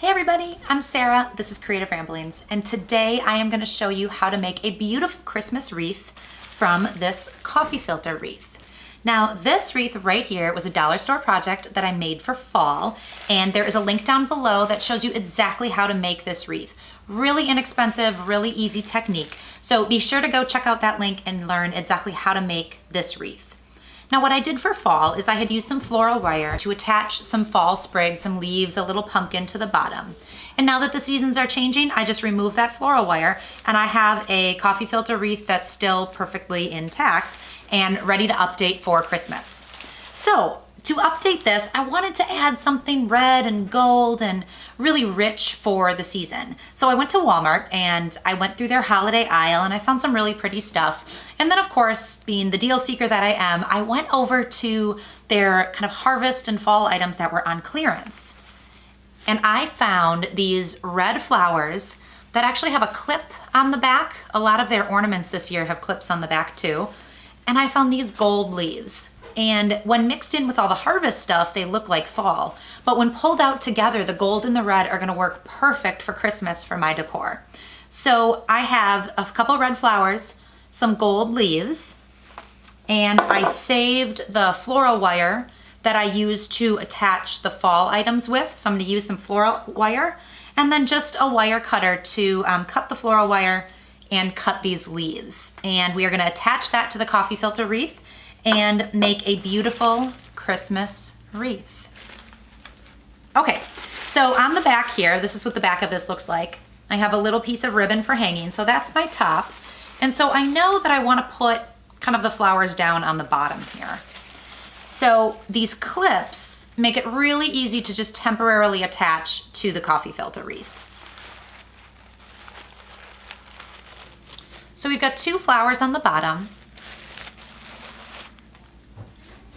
Hey everybody, I'm Sarah, this is Creative Ramblings, and today I am going to show you how to make a beautiful Christmas wreath from this coffee filter wreath. Now this wreath right here was a dollar store project that I made for fall, and there is a link down below that shows you exactly how to make this wreath. Really inexpensive, really easy technique, so be sure to go check out that link and learn exactly how to make this wreath. Now what I did for fall is I had used some floral wire to attach some fall sprigs, some leaves, a little pumpkin to the bottom. And now that the seasons are changing, I just removed that floral wire and I have a coffee filter wreath that's still perfectly intact and ready to update for Christmas. So to update this, I wanted to add something red and gold and really rich for the season. So I went to Walmart and I went through their holiday aisle and I found some really pretty stuff. And then of course, being the deal seeker that I am, I went over to their kind of harvest and fall items that were on clearance. And I found these red flowers that actually have a clip on the back. A lot of their ornaments this year have clips on the back too. And I found these gold leaves. And when mixed in with all the harvest stuff, they look like fall. But when pulled out together, the gold and the red are gonna work perfect for Christmas for my decor. So I have a couple red flowers, some gold leaves, and I saved the floral wire that I used to attach the fall items with. So I'm gonna use some floral wire and then just a wire cutter to cut the floral wire and cut these leaves. And we are gonna attach that to the coffee filter wreath and make a beautiful Christmas wreath. Okay, so on the back here, this is what the back of this looks like. I have a little piece of ribbon for hanging, so that's my top. And so I know that I wanna put kind of the flowers down on the bottom here. So these clips make it really easy to just temporarily attach to the coffee filter wreath. So we've got two flowers on the bottom.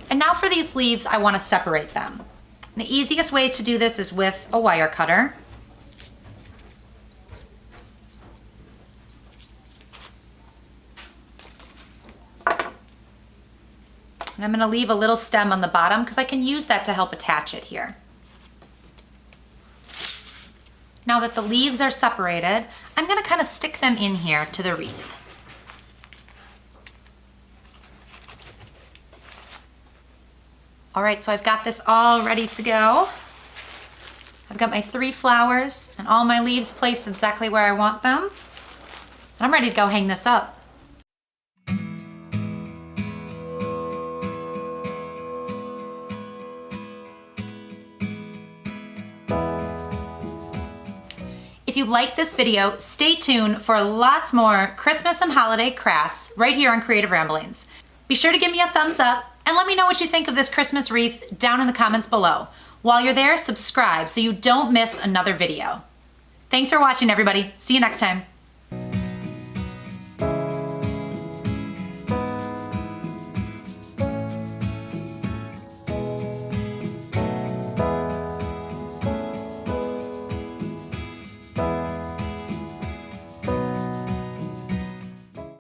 And now for these leaves, I want to separate them. The easiest way to do this is with a wire cutter. And I'm going to leave a little stem on the bottom because I can use that to help attach it here. Now that the leaves are separated, I'm going to kind of stick them in here to the wreath. All right, so I've got this all ready to go. I've got my 3 flowers and all my leaves placed exactly where I want them. And I'm ready to go hang this up. If you like this video, stay tuned for lots more Christmas and holiday crafts right here on Creative Ramblings. Be sure to give me a thumbs up and let me know what you think of this Christmas wreath down in the comments below. While you're there, subscribe so you don't miss another video. Thanks for watching, everybody. See you next time.